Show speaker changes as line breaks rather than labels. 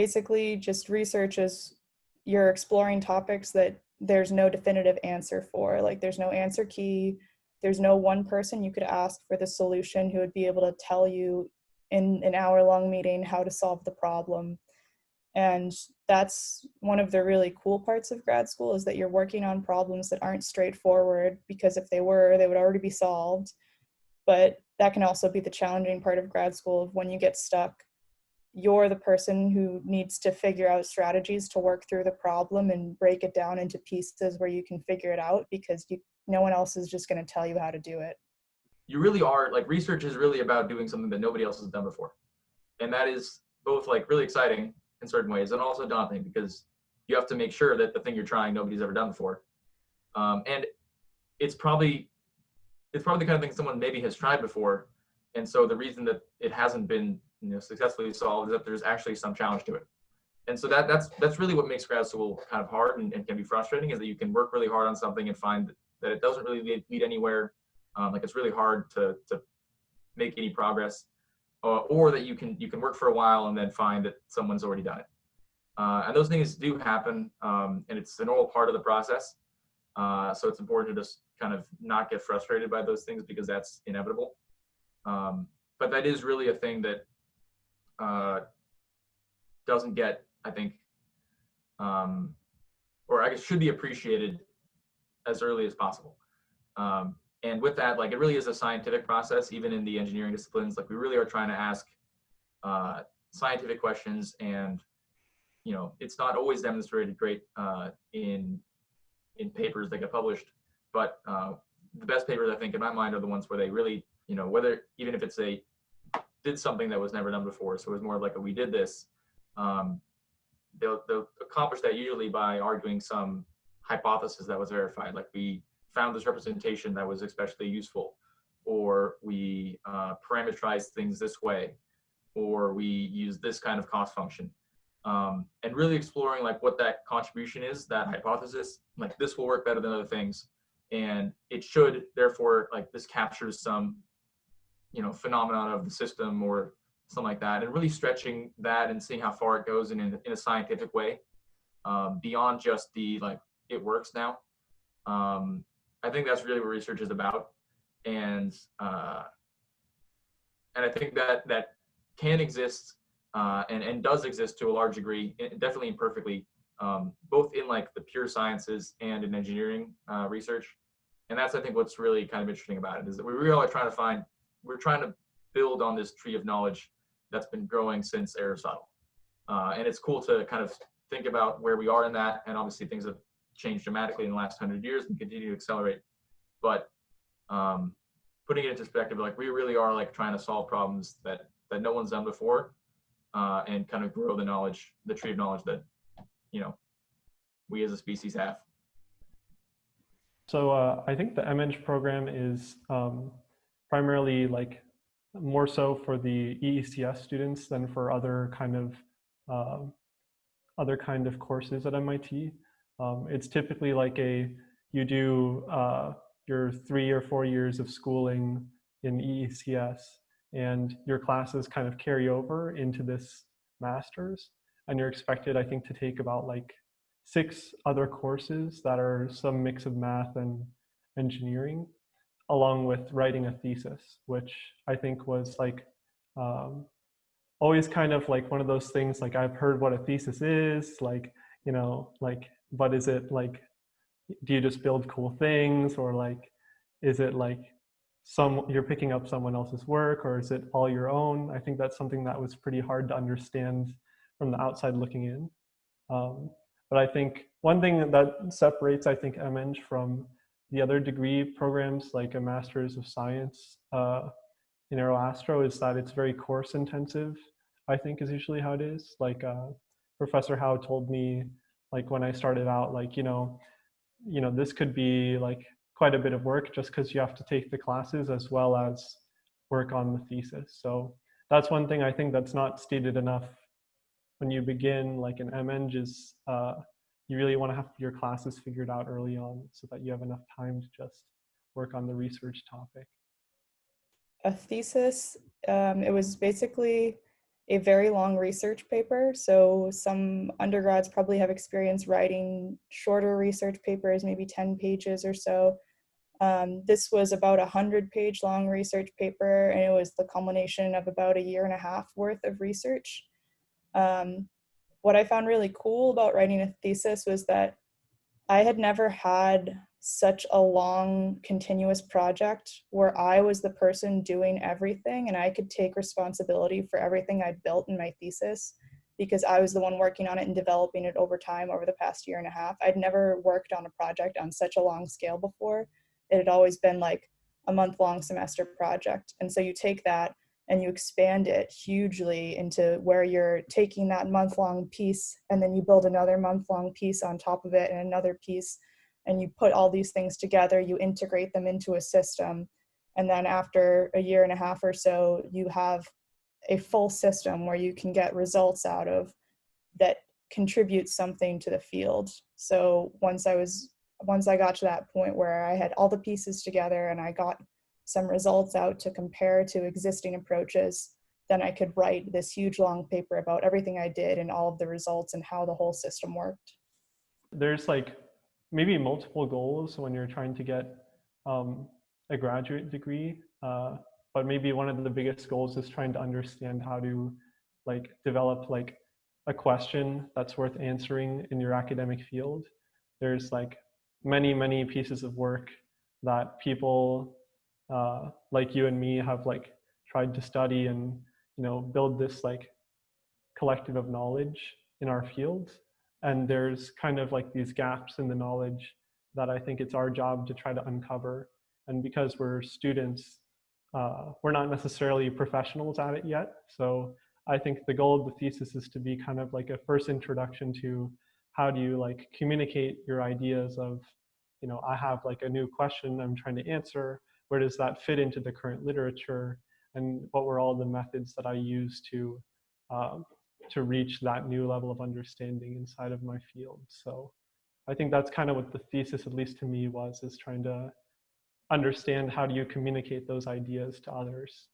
basically just research is you're exploring topics that there's no definitive answer for. Like there's no answer key. There's no one person you could ask for the solution who would be able to tell you in an hour-long meeting how to solve the problem. And that's one of the really cool parts of grad school, is that you're working on problems that aren't straightforward, because if they were, they would already be solved. But that can also be the challenging part of grad school, of when you get stuck, you're the person who needs to figure out strategies to work through the problem and break it down into pieces where you can figure it out, because no one else is just going to tell you how to do it.
You really are, like, research is really about doing something that nobody else has done before. And that is both like really exciting in certain ways and also daunting, because you have to make sure that the thing you're trying nobody's ever done before. And it's probably the kind of thing someone maybe has tried before. And so the reason that it hasn't been successfully solved is that there's actually some challenge to it. And so that's really what makes grad school kind of hard and can be frustrating, is that you can work really hard on something and find that it doesn't really lead anywhere. Like it's really hard to make any progress, or that you can work for a while and then find that someone's already done it. And those things do happen, and it's a normal part of the process. So it's important to just kind of not get frustrated by those things, because that's inevitable. But that is really a thing that doesn't get, I think, or I guess should be appreciated as early as possible. And with that, like, it really is a scientific process, even in the engineering disciplines. Like, we really are trying to ask scientific questions, and it's not always demonstrated great in papers that get published. But the best papers, I think, in my mind, are the ones where they really, whether even if it's did something that was never done before, so it was more of like we did this. They'll accomplish that usually by arguing some hypothesis that was verified, like we found this representation that was especially useful, or we parameterized things this way, or we use this kind of cost function, and really exploring like what that contribution is, that hypothesis, like this will work better than other things, and it should, therefore, like this captures some phenomenon of the system or something like that, and really stretching that and seeing how far it goes in a scientific way, beyond just the like it works now. I think that's really what research is about, and I think that can exist and does exist to a large degree, definitely imperfectly, both in like the pure sciences and in engineering research. And that's, I think, what's really kind of interesting about it, is that we really are we're trying to build on this tree of knowledge that's been growing since Aristotle, and it's cool to kind of think about where we are in that. And obviously things have changed dramatically in the last 100 years and continue to accelerate. But putting it into perspective, like we really are like trying to solve problems that no one's done before, and kind of grow the tree of knowledge that we as a species have.
So I think the MEng program is primarily like more so for the EECS students than for other kind of courses at MIT. It's typically like you do your 3 or 4 years of schooling in EECS, and your classes kind of carry over into this master's, and you're expected, I think, to take about like 6 other courses that are some mix of math and engineering, along with writing a thesis, which I think was like always kind of like one of those things, like I've heard what a thesis is, like, but is it like, do you just build cool things, or like, is it like you're picking up someone else's work, or is it all your own? I think that's something that was pretty hard to understand from the outside looking in. But I think one thing that separates, I think, MEng from the other degree programs, like a Master's of Science in Aeroastro, is that it's very course intensive, I think, is usually how it is. Like Professor Howe told me, like when I started out, like, this could be like quite a bit of work, just because you have to take the classes as well as work on the thesis. So that's one thing I think that's not stated enough when you begin like an MEng, is you really want to have your classes figured out early on so that you have enough time to just work on the research topic.
A thesis, it was basically a very long research paper. So some undergrads probably have experience writing shorter research papers, maybe 10 pages or so. This was about 100-page long research paper, and it was the culmination of about a year and a half worth of research. What I found really cool about writing a thesis was that I had never had such a long, continuous project where I was the person doing everything and I could take responsibility for everything I built in my thesis because I was the one working on it and developing it over time over the past year and a half. I'd never worked on a project on such a long scale before. It had always been like a month-long semester project. And so you take that and you expand it hugely into where you're taking that month-long piece and then you build another month-long piece on top of it and another piece, and you put all these things together, you integrate them into a system, and then after a year and a half or so you have a full system where you can get results out of that contribute something to the field. So once I got to that point where I had all the pieces together and I got some results out to compare to existing approaches, then I could write this huge long paper about everything I did and all of the results and how the whole system worked.
There's like maybe multiple goals when you're trying to get a graduate degree, but maybe one of the biggest goals is trying to understand how to like develop like a question that's worth answering in your academic field. There's like many pieces of work that people like you and me have like tried to study and build this like collective of knowledge in our field, and there's kind of like these gaps in the knowledge that I think it's our job to try to uncover. And because we're students, we're not necessarily professionals at it yet, so I think the goal of the thesis is to be kind of like a first introduction to how do you like communicate your ideas of, I have like a new question I'm trying to answer, where does that fit into the current literature, and what were all the methods that I used to reach that new level of understanding inside of my field. So I think that's kind of what the thesis, at least to me, is trying to understand how do you communicate those ideas to others.